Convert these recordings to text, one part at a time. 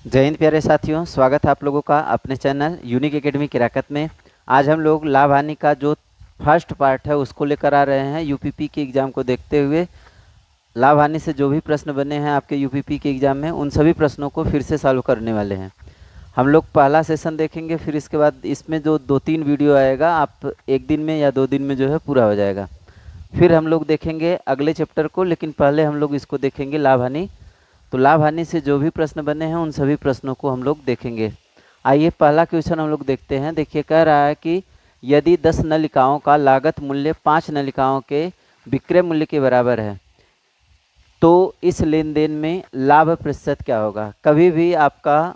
जय हिंद प्यारे साथियों, स्वागत है आप लोगों का अपने चैनल यूनिक एकेडमी किराकत में। आज हम लोग लाभ हानि का जो फर्स्ट पार्ट है उसको लेकर आ रहे हैं। यूपीपी के एग्ज़ाम को देखते हुए लाभ हानि से जो भी प्रश्न बने हैं आपके यूपीपी के एग्ज़ाम में, उन सभी प्रश्नों को फिर से सॉल्व करने वाले हैं। हम लोग पहला सेशन देखेंगे, फिर इसके बाद इसमें जो 2-3 वीडियो आएगा, आप एक दिन में या 2 दिन में जो है पूरा हो जाएगा। फिर हम लोग देखेंगे अगले चैप्टर को, लेकिन पहले हम लोग इसको देखेंगे लाभ हानि। तो लाभ हानि से जो भी प्रश्न बने हैं उन सभी प्रश्नों को हम लोग देखेंगे। आइए पहला क्वेश्चन हम लोग देखते हैं। देखिए, कह रहा है कि यदि 10 नलिकाओं का लागत मूल्य 5 नलिकाओं के विक्रय मूल्य के बराबर है तो इस लेन देन में लाभ प्रतिशत क्या होगा। कभी भी आपका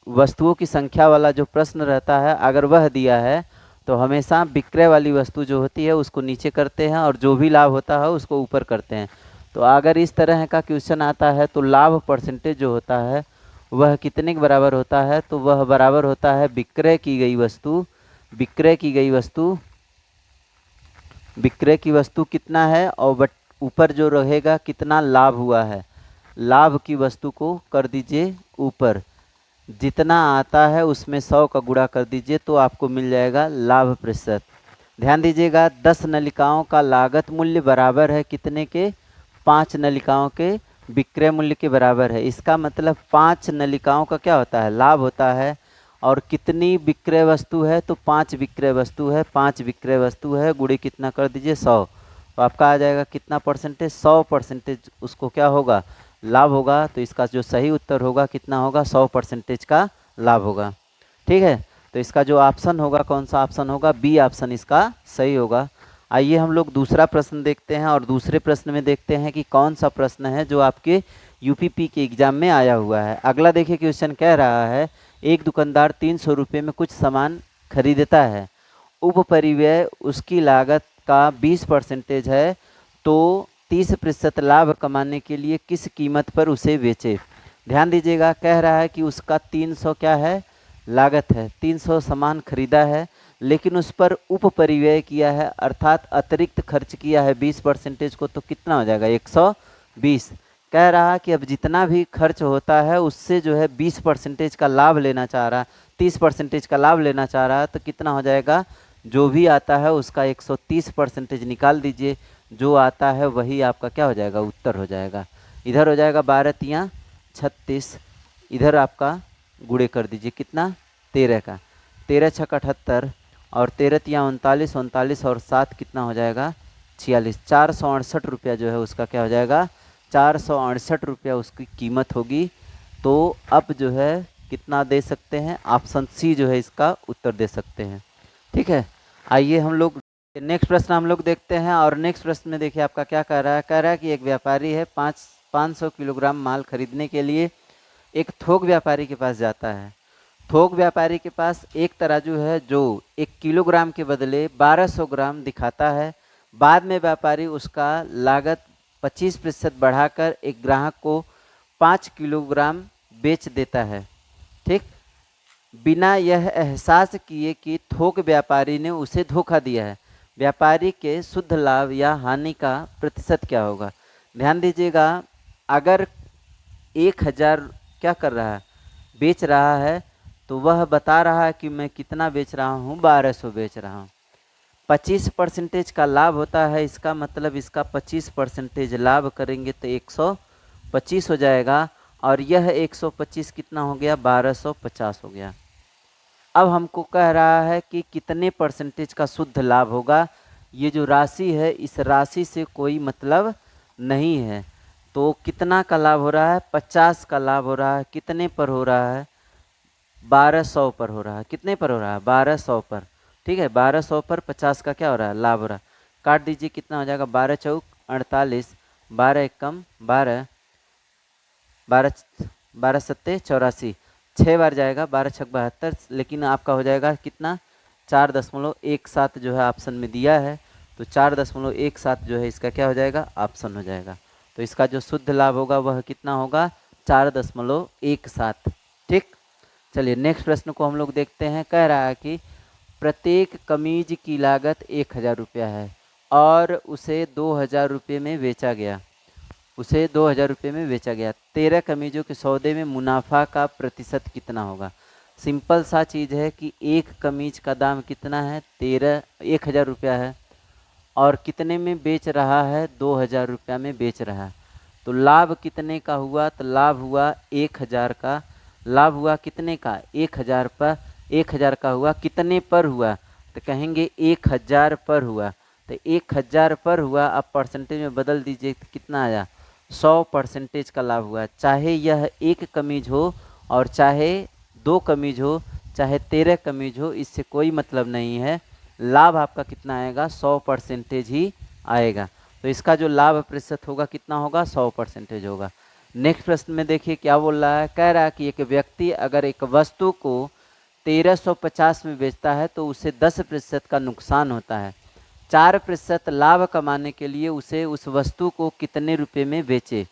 वस्तुओं की संख्या वाला जो प्रश्न रहता है, अगर वह दिया है तो हमेशा विक्रय वाली वस्तु जो होती है उसको नीचे करते हैं और जो भी लाभ होता है उसको ऊपर करते हैं। तो अगर इस तरह का क्वेश्चन आता है तो लाभ परसेंटेज जो होता है वह कितने के बराबर होता है, तो वह बराबर होता है विक्रय की गई वस्तु। विक्रय की गई वस्तु, विक्रय की वस्तु कितना है और ऊपर जो रहेगा कितना लाभ हुआ है, लाभ की वस्तु को कर दीजिए ऊपर। जितना आता है उसमें 100 का गुणा कर दीजिए तो आपको मिल जाएगा लाभ प्रतिशत। ध्यान दीजिएगा, 10 नलिकाओं का लागत मूल्य बराबर है कितने के, 5 नलिकाओं के विक्रय मूल्य के बराबर है। इसका मतलब 5 नलिकाओं का क्या होता है, लाभ होता है। और कितनी विक्रय वस्तु है, तो 5 विक्रय वस्तु है। 5 विक्रय वस्तु है, गुणे कितना कर दीजिए 100, तो आपका आ जाएगा कितना परसेंटेज, 100% उसको क्या होगा, लाभ होगा। तो इसका जो सही उत्तर होगा कितना होगा, 100% का लाभ होगा। ठीक है, तो इसका जो ऑप्शन होगा, कौन सा ऑप्शन होगा, बी ऑप्शन इसका सही होगा। आइए हम लोग दूसरा प्रश्न देखते हैं और दूसरे प्रश्न में देखते हैं कि कौन सा प्रश्न है जो आपके यूपीपी के एग्जाम में आया हुआ है। अगला देखिए, क्वेश्चन कह रहा है एक दुकानदार 300 रुपये में कुछ सामान खरीदता है, उप परिव्यय उसकी लागत का 20% है, तो 30% लाभ कमाने के लिए किस कीमत पर उसे बेचे। ध्यान दीजिएगा, कह रहा है कि उसका 300 क्या है, लागत है। 300 सामान खरीदा है, लेकिन उस पर उप परिव्यय किया है, अर्थात अतिरिक्त खर्च किया है 20% को, तो कितना हो जाएगा, 120। कह रहा कि अब जितना भी खर्च होता है उससे जो है 20% का लाभ लेना चाह रहा है, 30% का लाभ लेना चाह रहा है, तो कितना हो जाएगा, जो भी आता है उसका 130% निकाल दीजिए। जो आता है वही आपका क्या हो जाएगा, उत्तर हो जाएगा। इधर हो जाएगा 12 तियाँ 36, इधर आपका गुणे कर दीजिए कितना, 13 का, 13 छक 78 और 13 तियाँ 39, 39 और 7 कितना हो जाएगा, 46। 468 रुपया जो है उसका क्या हो जाएगा, 468 रुपया उसकी कीमत होगी। तो अब जो है कितना दे सकते हैं, ऑप्शन सी जो है इसका उत्तर दे सकते हैं। ठीक है, आइए हम लोग नेक्स्ट प्रश्न हम लोग देखते हैं। और नेक्स्ट प्रश्न में देखिए आपका क्या कह रहा है। कह रहा है कि एक व्यापारी है 500 किलोग्राम माल खरीदने के लिए एक थोक व्यापारी के पास जाता है। थोक व्यापारी के पास एक तराजू है जो 1 किलोग्राम के बदले 1200 ग्राम दिखाता है। बाद में व्यापारी उसका लागत 25% बढ़ाकर एक ग्राहक को 5 किलोग्राम बेच देता है, ठीक, बिना यह एहसास किए कि थोक व्यापारी ने उसे धोखा दिया है। व्यापारी के शुद्ध लाभ या हानि का प्रतिशत क्या होगा। ध्यान दीजिएगा, अगर 1000 क्या कर रहा है, बेच रहा है, तो वह बता रहा है कि मैं कितना बेच रहा हूँ, 1200 बेच रहा हूँ। 25% का लाभ होता है, इसका मतलब इसका 25% लाभ करेंगे तो 125 हो जाएगा। और यह 125 कितना हो गया, 1250 हो गया। अब हमको कह रहा है कि कितने परसेंटेज का शुद्ध लाभ होगा। ये जो राशि है इस राशि से कोई मतलब नहीं है। तो कितना का लाभ हो रहा है, 50 का लाभ हो रहा है। कितने पर हो रहा है, 1200 पर हो रहा है। कितने पर हो रहा है, 1200 पर। ठीक है, 1200 पर 50 का क्या हो रहा है, लाभ हो रहा है। काट दीजिए, कितना हो जाएगा, 12 चौक 48, 12 एकम 12, 12 12 सत्ते 84, 6 बार जाएगा, 12 छक 72, लेकिन आपका हो जाएगा कितना, 4.17 जो है ऑप्शन में दिया है। तो 4.17 जो है इसका क्या हो जाएगा, ऑप्शन हो जाएगा। तो इसका जो शुद्ध लाभ होगा वह कितना होगा, 4.17। ठीक, चलिए नेक्स्ट प्रश्न को हम लोग देखते हैं। कह रहा है कि प्रत्येक कमीज की लागत 1000 रुपया है और उसे 2000 रुपये में बेचा गया। उसे 2000 रुपये में बेचा गया। 13 कमीजों के सौदे में मुनाफा का प्रतिशत कितना होगा। सिंपल सा चीज़ है कि एक कमीज का दाम कितना है, 1000 रुपया है, और कितने में बेच रहा है, 2000 रुपया में बेच रहा है। तो लाभ कितने का हुआ, तो लाभ हुआ 1000 का। लाभ हुआ कितने का, 1000 पर। 1000 का हुआ कितने पर हुआ, तो कहेंगे 1000 पर हुआ। तो 1000 पर हुआ, अब परसेंटेज में बदल दीजिए तो कितना आया, 100% का लाभ हुआ। चाहे यह एक कमीज हो और चाहे 2 कमीज हो, चाहे 13 कमीज हो, इससे कोई मतलब नहीं है। लाभ आपका कितना आएगा, 100% ही आएगा। तो इसका जो लाभ प्रतिशत होगा कितना होगा, 100% होगा। नेक्स्ट प्रश्न में देखिए क्या बोल रहा है, कह रहा है कि एक व्यक्ति अगर एक वस्तु को 1350 में बेचता है तो उसे 10% का नुकसान होता है। 4% लाभ कमाने के लिए उसे उस वस्तु को कितने रुपए में बेचे।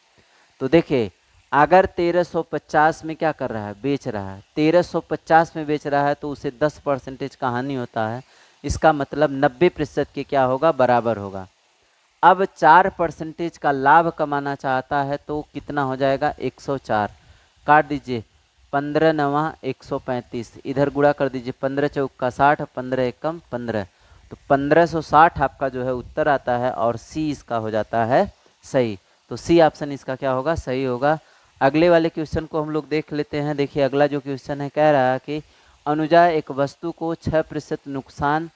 तो देखिए, अगर 1350 में क्या कर रहा है, बेच रहा है, 1350 में बेच रहा है तो उसे 10% का हानि होता है। इसका मतलब 90% के क्या होगा, बराबर होगा। अब 4% का लाभ कमाना चाहता है तो कितना हो जाएगा, 104। काट दीजिए, 15 नवा 135, इधर गुणा कर दीजिए, 15 चौका 60, 15 एकम 15। तो 1560 आपका जो है उत्तर आता है, और सी इसका हो जाता है सही। तो सी ऑप्शन इसका क्या होगा, सही होगा। अगले वाले क्वेश्चन को हम लोग देख लेते हैं। देखिए अगला जो क्वेश्चन है, कह रहा है कि अनुजा एक वस्तु को 6% नुकसान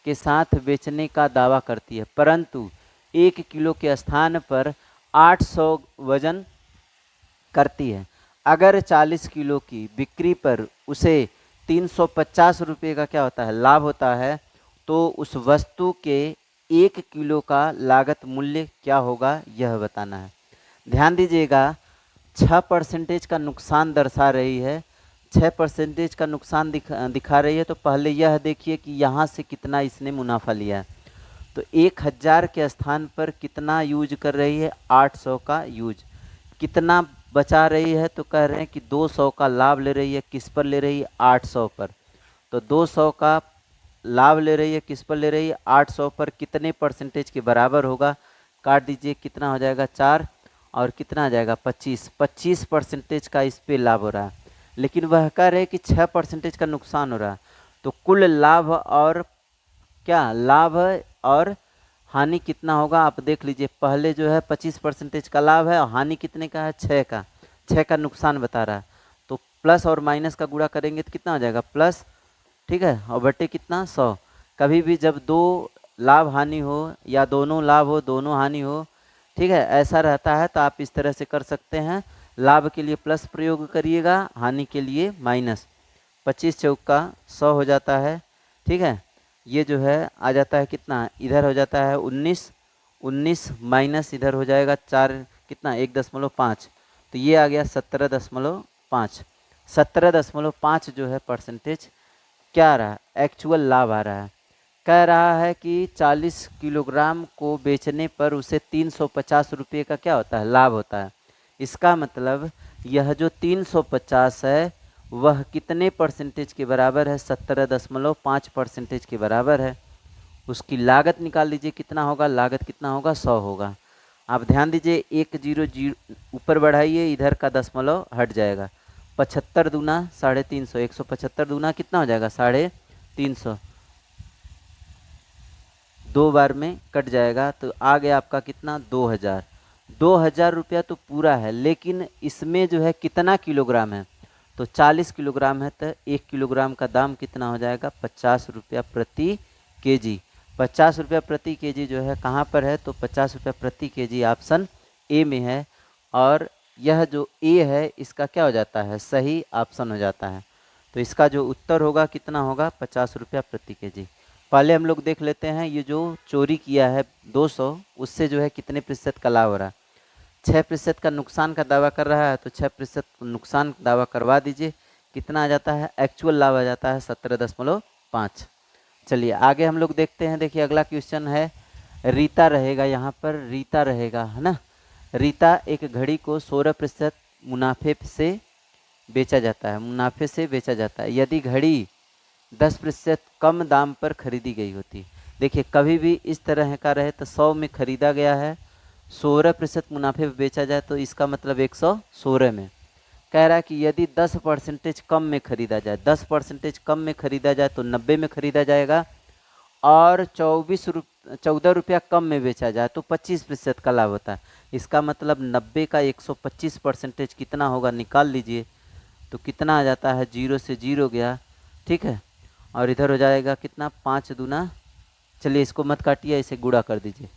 के साथ बेचने का दावा करती है, परंतु 1 किलो के स्थान पर 800 वजन करती है। अगर 40 किलो की बिक्री पर उसे 350 रुपये का क्या होता है, लाभ होता है, तो उस वस्तु के 1 किलो का लागत मूल्य क्या होगा, यह बताना है। ध्यान दीजिएगा, 6% का नुकसान दर्शा रही है, 6% का नुकसान दिखा रही है। तो पहले यह देखिए कि यहाँ से कितना इसने मुनाफा लिया है। तो 1000 के स्थान पर कितना यूज कर रही है, 800 का यूज। कितना बचा रही है, तो कह रहे हैं कि 200 का लाभ ले रही है। किस पर ले रही है, 800 पर। तो 200 का लाभ ले रही है, किस पर ले रही है, 800 पर। कितने परसेंटेज के बराबर होगा, काट दीजिए, कितना हो जाएगा, 4, और कितना आ जाएगा, 25। 25% का इस पे लाभ हो रहा है, लेकिन वह कह रहे हैं कि 6% का नुकसान हो रहा है। तो कुल लाभ और क्या, लाभ और हानि कितना होगा, आप देख लीजिए। पहले जो है 25% का लाभ है, और हानि कितने का है, 6 का। 6 का नुकसान बता रहा है। तो प्लस और माइनस का गुणा करेंगे तो कितना हो जाएगा, प्लस, ठीक है, और बटे कितना, 100। कभी भी जब दो लाभ हानि हो, या दोनों लाभ हो दोनों हानि हो, ठीक है, ऐसा रहता है, तो आप इस तरह से कर सकते हैं। लाभ के लिए प्लस प्रयोग करिएगा, हानि के लिए माइनस। 25 चौका 100 हो जाता है, ठीक है। ये जो है आ जाता है कितना, इधर हो जाता है 19, 19 माइनस इधर हो जाएगा 4, कितना, 1.5। तो ये आ गया 17.5। 17.5 जो है परसेंटेज क्या आ रहा है, एक्चुअल लाभ आ रहा है। कह रहा है कि 40 किलोग्राम को बेचने पर उसे 350 रुपये का क्या होता है, लाभ होता है। इसका मतलब यह जो 350 है वह कितने परसेंटेज के बराबर है, 17.5% के बराबर है। उसकी लागत निकाल लीजिए, कितना होगा, लागत कितना होगा, 100 होगा। आप ध्यान दीजिए, 1 0 0 ऊपर बढ़ाइए, इधर का दशमलव हट जाएगा। 75 दूना 350, 175 दूना कितना हो जाएगा, 350। 2 बार में कट जाएगा, तो आ गया आपका कितना, 2000। 2000 रुपया तो पूरा है, लेकिन इसमें जो है कितना किलोग्राम है, तो 40 किलोग्राम है। तो 1 किलोग्राम का दाम कितना हो जाएगा, 50 रुपया प्रति केजी। 50 रुपया प्रति केजी जो है कहाँ पर है, तो 50 रुपया प्रति केजी ऑप्शन ए में है। और यह जो ए है इसका क्या हो जाता है, सही ऑप्शन हो जाता है। तो इसका जो उत्तर होगा कितना होगा, 50 रुपया प्रति केजी। पहले हम लोग देख लेते हैं, ये जो चोरी किया है 200, उससे जो है कितने प्रतिशत का लाभ हो रहा है। 6% का नुकसान का दावा कर रहा है, तो 6% नुकसान दावा करवा दीजिए। कितना आ जाता है, एक्चुअल लाभ आ जाता है 17.5। चलिए आगे हम लोग देखते हैं। देखिए अगला क्वेश्चन है, रीता रहेगा यहाँ पर, रीता रहेगा, है ना। रीता एक घड़ी को 16% मुनाफे से बेचा जाता है, मुनाफे से बेचा जाता है। यदि घड़ी 10% कम दाम पर खरीदी गई होती, देखिए कभी भी इस तरह का रहे तो 100 में खरीदा गया है, 16% मुनाफे पे बेचा जाए तो इसका मतलब 116 में। कह रहा है कि यदि 10% कम में खरीदा जाए, 10% कम में खरीदा जाए तो 90 में खरीदा जाएगा, और 14 रुपया कम में बेचा जाए तो 25% का लाभ होता है। इसका मतलब 90 का 125% कितना होगा, निकाल लीजिए। तो कितना आ जाता है, जीरो से जीरो गया, ठीक है। और इधर हो जाएगा कितना, 5 दूना, चलिए इसको मत काटिए, इसे गुणा कर दीजिए।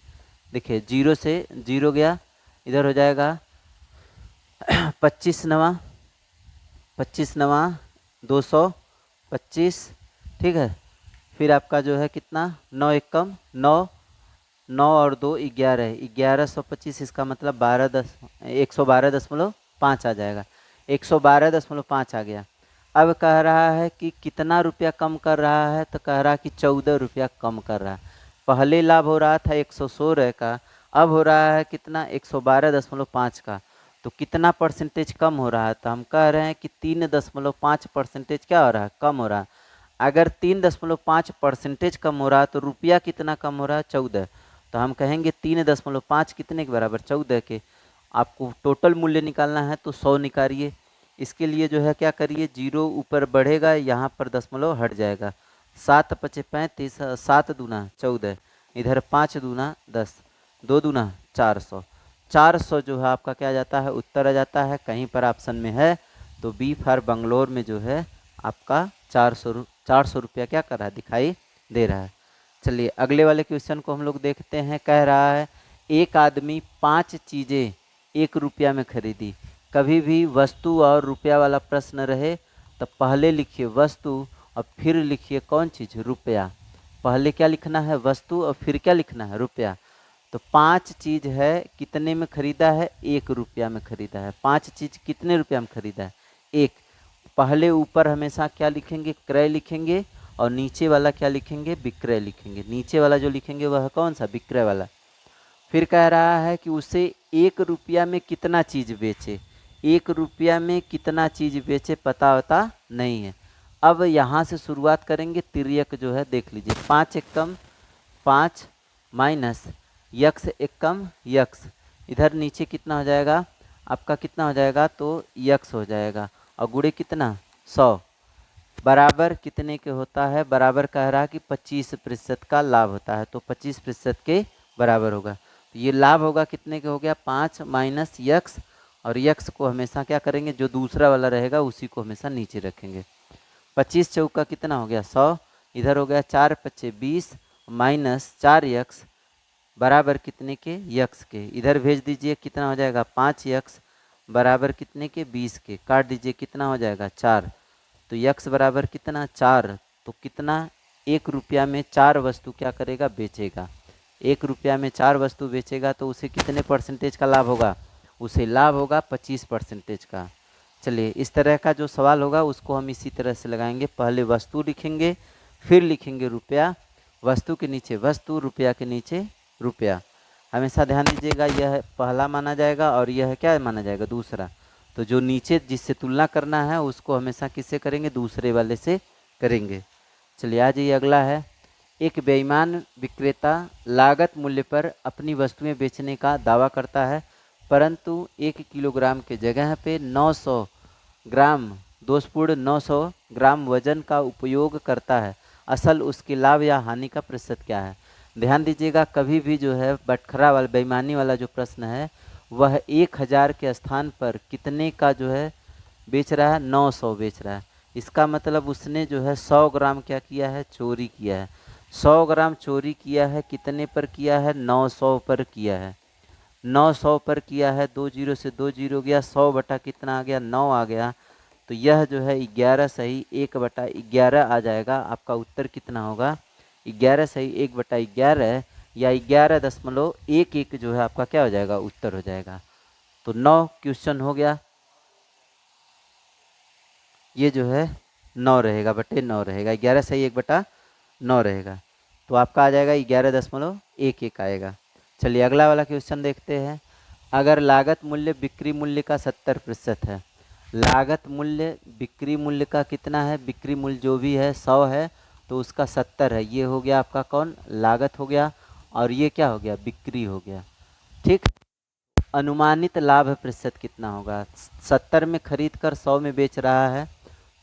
देखिए जीरो से जीरो गया, इधर हो जाएगा 25 नवा, 25 नवा 225, ठीक है। फिर आपका जो है कितना, 9 एकम 9, 9 और 2 11, 1125, इसका मतलब 112.5 आ जाएगा, 112.5 आ गया। अब कह रहा है कि कितना रुपया कम कर रहा है, तो कह रहा है कि 14 रुपया कम कर रहा है। पहले लाभ हो रहा था 116 का, अब हो रहा है कितना, 112.5 का। तो कितना परसेंटेज कम हो रहा है, तो हम कह रहे हैं कि 3.5% क्या हो रहा है, कम हो रहा है। अगर 3.5% कम हो रहा है तो रुपया कितना कम हो रहा है, 14। तो हम कहेंगे 3.5 कितने के बराबर, 14 के। आपको टोटल मूल्य निकालना है तो 100 निकालिए। इसके लिए जो है क्या करिए, जीरो ऊपर बढ़ेगा, यहाँ पर दशमलव हट जाएगा। 7×5 = 35, 7×2 = 14, इधर 5×2 = 10, 2×2 = 400। 400 जो है आपका क्या आ जाता है, उत्तर आ जाता है। कहीं पर ऑप्शन में है तो बी फॉर बंगलोर में जो है आपका 400 रुपया क्या कर रहा है, दिखाई दे रहा है। चलिए अगले वाले क्वेश्चन को हम लोग देखते हैं। कह रहा है एक आदमी 5 चीज़ें 1 रुपया में खरीदी। कभी भी वस्तु और रुपया वाला प्रश्न रहे तो पहले लिखिए वस्तु और फिर लिखिए कौन चीज़, रुपया। पहले क्या लिखना है, वस्तु, और फिर क्या लिखना है, रुपया। तो 5 चीज़ है, कितने में खरीदा है, 1 रुपया में खरीदा है। 5 चीज़ कितने रुपया में खरीदा है, 1। पहले ऊपर हमेशा क्या लिखेंगे, क्रय लिखेंगे, और नीचे वाला क्या लिखेंगे, विक्रय लिखेंगे। नीचे वाला जो लिखेंगे वह कौन सा, विक्रय वाला। फिर कह रहा है कि उसे 1 रुपया में कितना चीज़ बेचे। 1 रुपया में कितना चीज़ बेचे पता होता नहीं है। अब यहाँ से शुरुआत करेंगे, तिर्यक जो है देख लीजिए। 5 एकम 5 माइनस यक्स एकम यक्स, इधर नीचे कितना हो जाएगा आपका, कितना हो जाएगा, तो यक्स हो जाएगा, और गुणे कितना, 100, बराबर कितने के होता है, बराबर कह रहा है कि 25% का लाभ होता है, तो 25% के बराबर होगा। तो ये लाभ होगा कितने के, हो गया 5 माइनस यक्स, और यक्स को हमेशा क्या करेंगे, जो दूसरा वाला रहेगा उसी को हमेशा नीचे रखेंगे। 25 चौका कितना हो गया, 100, इधर हो गया 4×5 = 20 माइनस 4x बराबर कितने के, यक्स के। इधर भेज दीजिए, कितना हो जाएगा, 5x बराबर कितने के, 20 के। काट दीजिए, कितना हो जाएगा, 4। तो यक्स बराबर कितना, 4। तो कितना, 1 रुपया में 4 वस्तु क्या करेगा, बेचेगा। 1 रुपया में 4 वस्तु बेचेगा तो उसे कितने परसेंटेज का लाभ होगा, उसे लाभ होगा 25% का। चलिए इस तरह का जो सवाल होगा उसको हम इसी तरह से लगाएंगे। पहले वस्तु लिखेंगे, फिर लिखेंगे रुपया, वस्तु के नीचे वस्तु, रुपया के नीचे रुपया। हमेशा ध्यान दीजिएगा, यह पहला माना जाएगा और यह क्या माना जाएगा, दूसरा। तो जो नीचे जिससे तुलना करना है उसको हमेशा किससे करेंगे, दूसरे वाले से करेंगे। चलिए आ जाइए, अगला है। एक बेईमान विक्रेता लागत मूल्य पर अपनी वस्तुएं बेचने का दावा करता है, परंतु 1 किलोग्राम के जगह पे 900 ग्राम, दोषपूर्ण 900 ग्राम वजन का उपयोग करता है। असल उसके लाभ या हानि का प्रतिशत क्या है। ध्यान दीजिएगा, कभी भी जो है बटखरा वाला बेईमानी वाला जो प्रश्न है वह 1000 के स्थान पर कितने का जो है बेच रहा है, 900 बेच रहा है। इसका मतलब उसने जो है 100 ग्राम क्या किया है, चोरी किया है। 100 ग्राम चोरी किया है, कितने पर किया है, 900 पर किया है। 900 पर किया है, 2 जीरो से 2 जीरो गया, 100 बटा कितना आ गया, 9 आ गया। तो यह जो है 11 सही 1/11 आ जाएगा। आपका उत्तर कितना होगा, 11 सही 1/11 या 11.11 जो है आपका क्या हो जाएगा, उत्तर हो जाएगा। तो 9 क्वेश्चन हो गया, ये जो है 9 रहेगा, बटे 9 रहेगा, 11 सही 1/9 रहेगा। तो आपका आ जाएगा 11.11 आएगा। चलिए अगला वाला क्वेश्चन देखते हैं। अगर लागत मूल्य बिक्री मूल्य का 70% है, लागत मूल्य बिक्री मूल्य का कितना है, बिक्री मूल्य जो भी है 100 है तो उसका 70 है। ये हो गया आपका कौन, लागत हो गया, और ये क्या हो गया, बिक्री हो गया। ठीक। अनुमानित लाभ प्रतिशत कितना होगा? 70 में खरीद कर 100 में बेच रहा है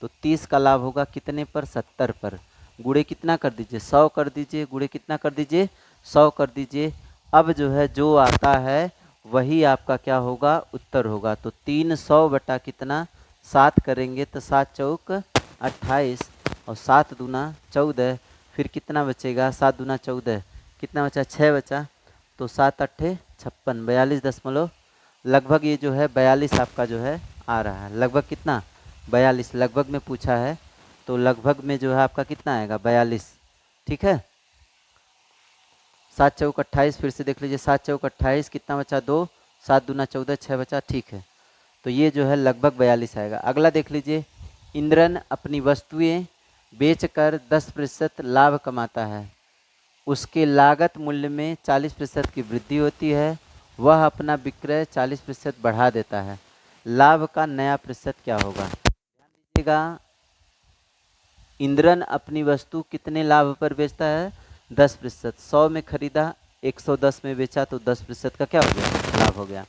तो 30 का लाभ होगा कितने पर? 70 पर। गुणे कितना कर दीजिए? 100 कर दीजिए। गुणे कितना कर दीजिए? 100 कर दीजिए। अब जो है जो आता है वही आपका क्या होगा? उत्तर होगा। तो 300 बटा कितना? 7 करेंगे तो 7 चौक 28 और 7 दूना 14। फिर कितना बचेगा? 7 दूना 14, कितना बचा? 6 बचा। तो 7 अट्ठे 56, 42 लगभग ये जो है 42 आपका जो है आ रहा है। लगभग कितना? 42 लगभग में पूछा है तो लगभग में जो है आपका कितना आएगा? 42। ठीक है। 7 चौक 28, फिर से देख लीजिए। 7 चौक 28, कितना बचा? 2। 7 दूना 14, 6 बचा। ठीक है, तो ये जो है लगभग 42 आएगा। अगला देख लीजिए। इंद्रन अपनी वस्तुएं बेचकर 10% लाभ कमाता है। उसके लागत मूल्य में 40% की वृद्धि होती है। वह अपना विक्रय 40% बढ़ा देता है। लाभ का नया प्रतिशत क्या होगा? ध्यान दीजिएगा। इंद्रन अपनी वस्तु कितने लाभ पर बेचता है? 10%। 100 में खरीदा, 110 में बेचा तो 10% का क्या हो गया? लाभ हो गया।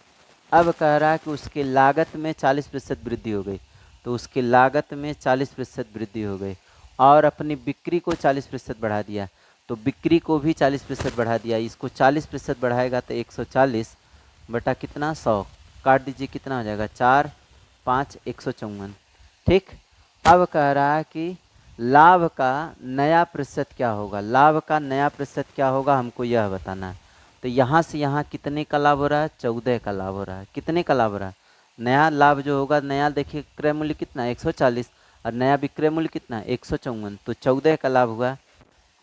अब कह रहा है कि उसके लागत में 40% वृद्धि हो गई, तो उसके लागत में 40% वृद्धि हो गई और अपनी बिक्री को 40% बढ़ा दिया, तो बिक्री को भी 40% बढ़ा दिया। इसको 40% बढ़ाएगा तो 140 बटा कितना? 100। काट दीजिए, कितना हो जाएगा? 4 5 154। ठीक। अब कह रहा है कि लाभ का नया प्रतिशत क्या होगा? लाभ का नया प्रतिशत क्या होगा हमको यह बताना है। तो यहाँ से यहाँ कितने का लाभ हो रहा है? 14 का लाभ हो रहा है। कितने का लाभ हो रहा है? नया लाभ जो होगा, नया देखिए क्रय मूल्य कितना है? 140 और नया विक्रय मूल्य कितना है? 154, तो 14 का लाभ हुआ।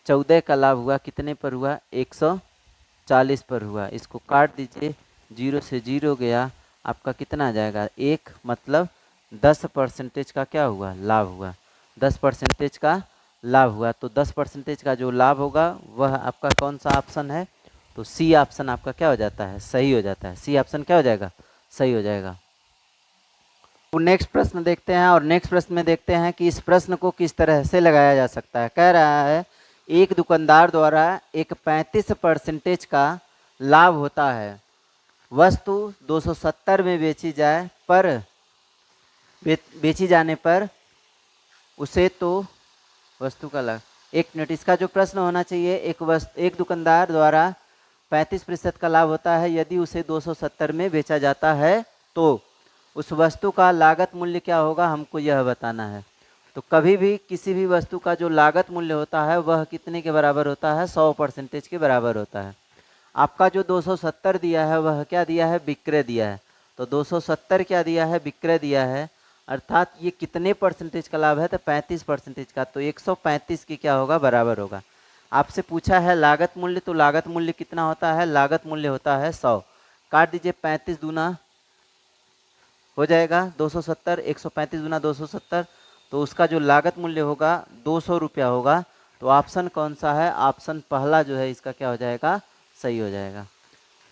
14 का लाभ हुआ कितने पर हुआ? 140 पर हुआ। इसको काट दीजिए, 0 से 0 गया, आपका कितना आ जाएगा? 1, मतलब 10% का क्या हुआ? लाभ हुआ। 10% का लाभ हुआ। तो 10% का जो लाभ होगा वह आपका कौन सा ऑप्शन है? तो सी ऑप्शन आपका क्या हो जाता है? सही हो जाता है। सी ऑप्शन क्या हो जाएगा? सही हो जाएगा। तो नेक्स्ट प्रश्न देखते हैं, और नेक्स्ट प्रश्न में देखते हैं कि इस प्रश्न को किस तरह से लगाया जा सकता है। कह रहा है एक दुकानदार द्वारा एक 35% का लाभ होता है। वस्तु 270 में बेची जाए पर बेची जाने पर उसे तो वस्तु का लाभ। एक मिनट, इसका जो प्रश्न होना चाहिए, एक दुकानदार द्वारा 35% का लाभ होता है यदि उसे 270 में बेचा जाता है तो उस वस्तु का लागत मूल्य क्या होगा, हमको यह बताना है। तो कभी भी किसी भी वस्तु का जो लागत मूल्य होता है वह कितने के बराबर होता है? 100% के बराबर होता है। आपका जो 270 दिया है वह क्या दिया है? विक्रय दिया है। तो 270 क्या दिया है? विक्रय दिया है। अर्थात ये कितने परसेंटेज का लाभ है? तो 35% का। तो 135 की क्या होगा? बराबर होगा। आपसे पूछा है लागत मूल्य, तो लागत मूल्य कितना होता है? लागत मूल्य होता है 100। काट दीजिए, 35 दूना हो जाएगा 270, 135 दूना 270, तो उसका जो लागत मूल्य होगा 200 रुपया होगा। तो ऑप्शन कौन सा है? ऑप्शन पहला जो है इसका क्या हो जाएगा? सही हो जाएगा।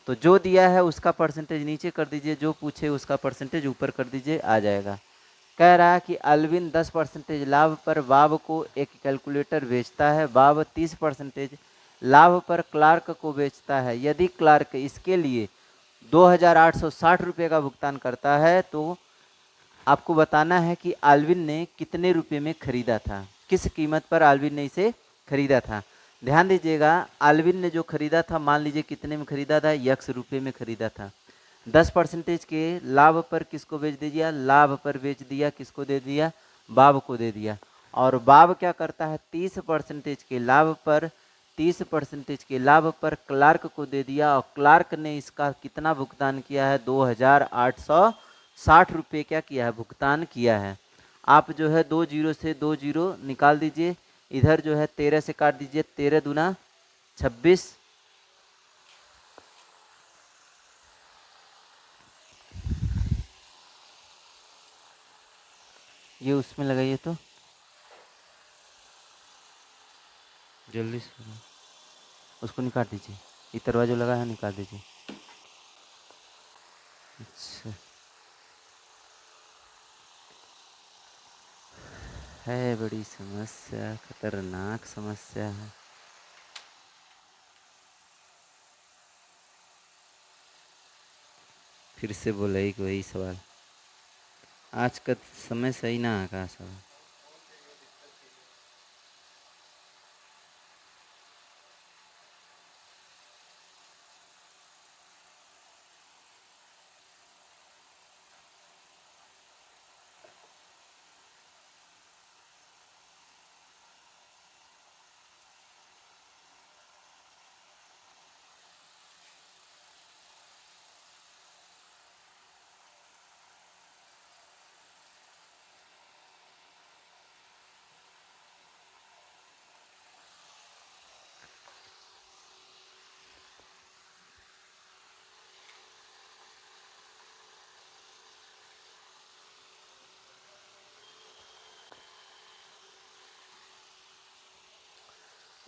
तो जो दिया है उसका परसेंटेज नीचे कर दीजिए, जो पूछे उसका परसेंटेज ऊपर कर दीजिए, आ जाएगा। कह रहा है कि अल्विन 10% लाभ पर बाब को एक कैलकुलेटर बेचता है। बाब 30% लाभ पर क्लार्क को बेचता है। यदि क्लार्क इसके लिए 2860 रुपये का भुगतान करता है तो आपको बताना है कि आल्विन ने कितने रुपए में खरीदा था, किस कीमत पर आल्विन ने इसे खरीदा था। ध्यान दीजिएगा, आल्विन ने जो खरीदा था, मान लीजिए कितने में खरीदा था? x रुपये में खरीदा था। 10% के लाभ पर किसको बेच दिया? लाभ पर बेच दिया। किसको दे दिया? बाब को दे दिया। और बाब क्या करता है? 30% के लाभ पर 30% के लाभ पर क्लार्क को दे दिया, और क्लार्क ने इसका कितना भुगतान किया है? 2860 रुपये क्या किया है? भुगतान किया है। आप जो है 2 जीरो से 2 जीरो निकाल दीजिए, इधर जो है 13 से काट दीजिए, 13 दूना 26, ये उसमें लगाइए तो जल्दी से उसको निकाल दीजिए, ये दरवाजा लगा है, निकाल दीजिए। अच्छा, है बड़ी समस्या, खतरनाक समस्या है। फिर से बोला ही वही सवाल। आज का समय सही ना आका सवाल।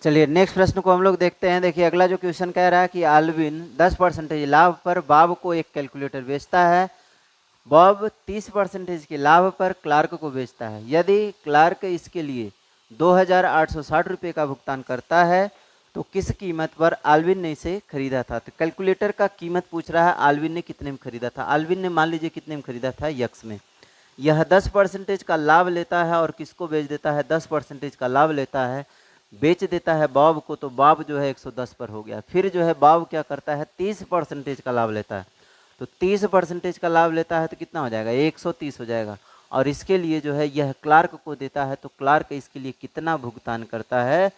चलिए नेक्स्ट प्रश्न को हम लोग देखते हैं। देखिए अगला जो क्वेश्चन कह रहा है कि आल्विन 10% लाभ पर बॉब को एक कैलकुलेटर बेचता है। बॉब 30% के लाभ पर क्लार्क को बेचता है। यदि क्लार्क इसके लिए 2,860 रुपये का भुगतान करता है तो किस कीमत पर आल्विन ने इसे खरीदा था। तो कैलकुलेटर का कीमत पूछ रहा है आल्विन ने कितने में खरीदा था। आल्विन ने मान लीजिए कितने में खरीदा था, यक्स में। यह 10% का लाभ लेता है और किसको बेच देता है, 10% का लाभ लेता है, बेच देता है बॉब को। तो बॉब जो है 110 पर हो गया। फिर जो है बॉब क्या करता है, 30% का लाभ लेता है। तो 30% का लाभ लेता है तो कितना हो जाएगा, 130 हो जाएगा। और इसके लिए जो है यह क्लार्क को देता है। तो क्लार्क इसके लिए कितना भुगतान करता है,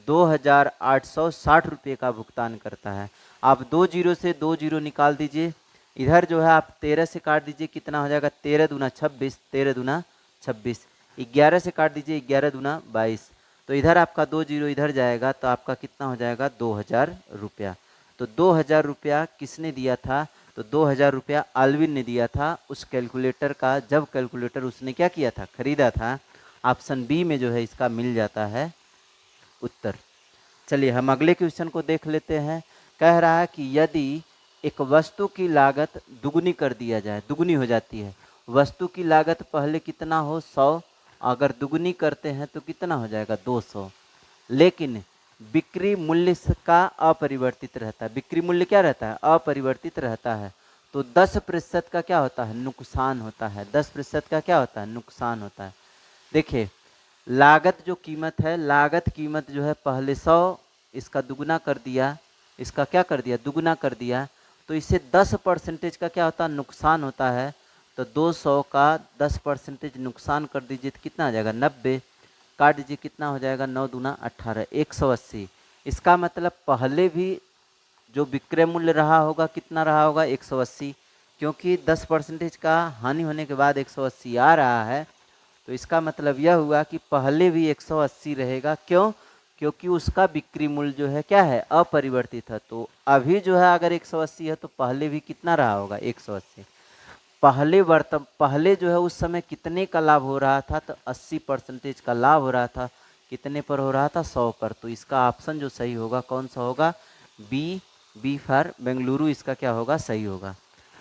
2,860 रुपये का भुगतान करता है। आप 2 जीरो से 2 जीरो निकाल दीजिए। इधर जो है आप 13 से काट दीजिए, कितना हो जाएगा, 13 दूना 26, 13 दूना 26। 11 से काट दीजिए, 11 दूना 22। तो इधर आपका 2 जीरो इधर जाएगा तो आपका कितना हो जाएगा, 2,000 रुपया। तो 2,000 रुपया किसने दिया था, तो 2,000 रुपया आल्विन ने दिया था उस कैलकुलेटर का, जब कैलकुलेटर उसने क्या किया था, खरीदा था। ऑप्शन बी में जो है इसका मिल जाता है उत्तर। चलिए हम अगले क्वेश्चन को देख लेते हैं। कह रहा है कि यदि एक वस्तु की लागत दुगुनी कर दिया जाए, दुगुनी हो जाती है। वस्तु की लागत पहले कितना हो, 100, अगर दुगुनी करते हैं तो कितना हो जाएगा, 200। लेकिन बिक्री मूल्य का अपरिवर्तित रहता है। बिक्री मूल्य क्या रहता है, अपरिवर्तित रहता है। तो 10% का क्या होता है, नुकसान होता है। 10% का क्या होता है, नुकसान होता है। देखिए लागत जो कीमत है, लागत कीमत जो है पहले 100, इसका दुगुना कर दिया, इसका क्या कर दिया, दुगुना कर दिया। तो इससे 10% का क्या होता है, नुकसान होता है। तो 200 का 10% नुकसान कर दीजिए तो कितना आ जाएगा, 90। काट दीजिए, कितना हो जाएगा, 9 दूना 18, 180। इसका मतलब पहले भी जो विक्रय मूल्य रहा होगा कितना रहा होगा, 180। क्योंकि 10% का हानि होने के बाद 180 आ रहा है। तो इसका मतलब यह हुआ कि पहले भी 180 रहेगा। क्यों, क्योंकि उसका बिक्री मूल्य जो है क्या है, अपरिवर्तित है। तो अभी जो है अगर 180 है तो पहले भी कितना रहा होगा, 180। पहले जो है उस समय कितने का लाभ हो रहा था, तो 80% का लाभ हो रहा था। कितने पर हो रहा था, 100 पर। तो इसका ऑप्शन जो सही होगा कौन सा होगा, बी, बी फॉर बेंगलुरु इसका क्या होगा, सही होगा।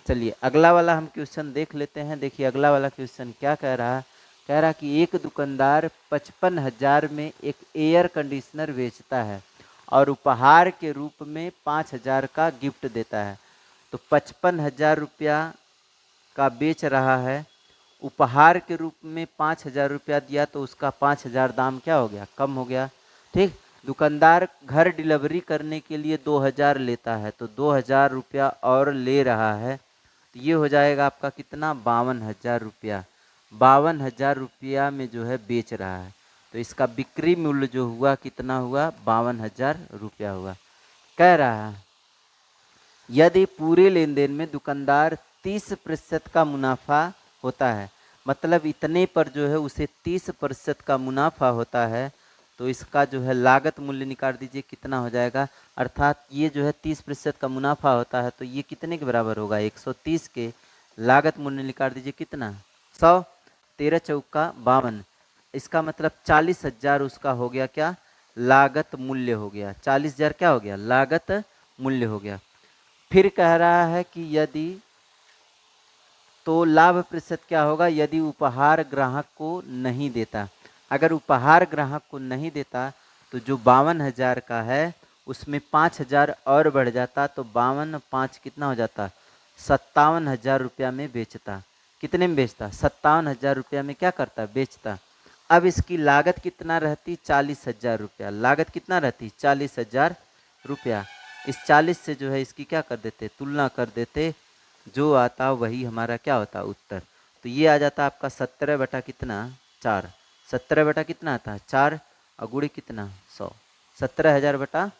चलिए अगला वाला हम क्वेश्चन देख लेते हैं। देखिए अगला वाला क्वेश्चन क्या कह रहा है। कह रहा कि एक दुकानदार 55,000 में एक एयर कंडीशनर बेचता है और उपहार के रूप में 5,000 का गिफ्ट देता है। तो 55,000 रुपया का बेच रहा है, उपहार के रूप में 5,000 रुपया दिया, तो उसका 5,000 दाम क्या हो गया, कम हो गया। ठीक, दुकानदार घर डिलीवरी करने के लिए 2,000 लेता है, तो 2,000 रुपया और ले रहा है। तो ये हो जाएगा आपका कितना, 52,000 रुपया। 52,000 रुपया में जो है बेच रहा है। तो इसका बिक्री मूल्य जो हुआ कितना हुआ, 52,000 रुपया हुआ। कह रहा है यदि पूरे लेन देन में दुकानदार 30% का मुनाफा होता है, मतलब इतने पर जो है उसे 30% का मुनाफा होता है, तो इसका जो है लागत मूल्य निकाल दीजिए, कितना हो जाएगा। अर्थात ये जो है 30% का मुनाफा होता है, तो ये कितने के बराबर होगा, 130 के। लागत मूल्य निकाल दीजिए, कितना, 100, 13 चौका 52। इसका मतलब 40,000 उसका हो गया क्या, लागत मूल्य हो गया। 40,000 क्या हो गया, लागत मूल्य हो गया। फिर कह रहा है कि यदि, तो लाभ प्रतिशत क्या होगा, यदि उपहार ग्राहक को नहीं देता। अगर उपहार ग्राहक को नहीं देता तो जो 52,000 का है उसमें 5,000 और बढ़ जाता, तो 52 5 कितना हो जाता, 57,000 रुपया में बेचता। कितने में बेचता? 57,000 रुपया में क्या करता? बेचता। अब इसकी लागत कितना रहती? 40,000 रुपया। लागत कितना रहती? 40,000 रुपया। इस 40 से जो है इसकी क्या कर देते? तुलना कर देते। जो आता वही हमारा क्या होता? उत्तर। तो ये आ जाता आपका 17 बटा कितना? 4। 17 बटा कितना आता? 4 और गुणे कितना? 100। 17,000 बटा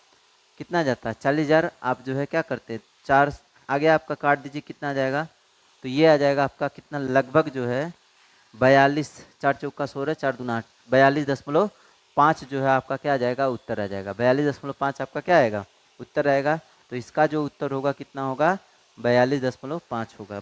कितना जाता है? 40,000। आप जो है क्या करते? 4 आगे आपका काट दीजिए, कितना आ जाएगा? तो ये आ जाएगा आपका कितना? लगभग जो है 42। 4 चौका 16, 4 दूना 8, 42.5 जो है आपका क्या आ जाएगा? उत्तर आ जाएगा। 42.5 आपका क्या आएगा? उत्तर आएगा। तो इसका जो उत्तर होगा कितना होगा? 42.5 होगा।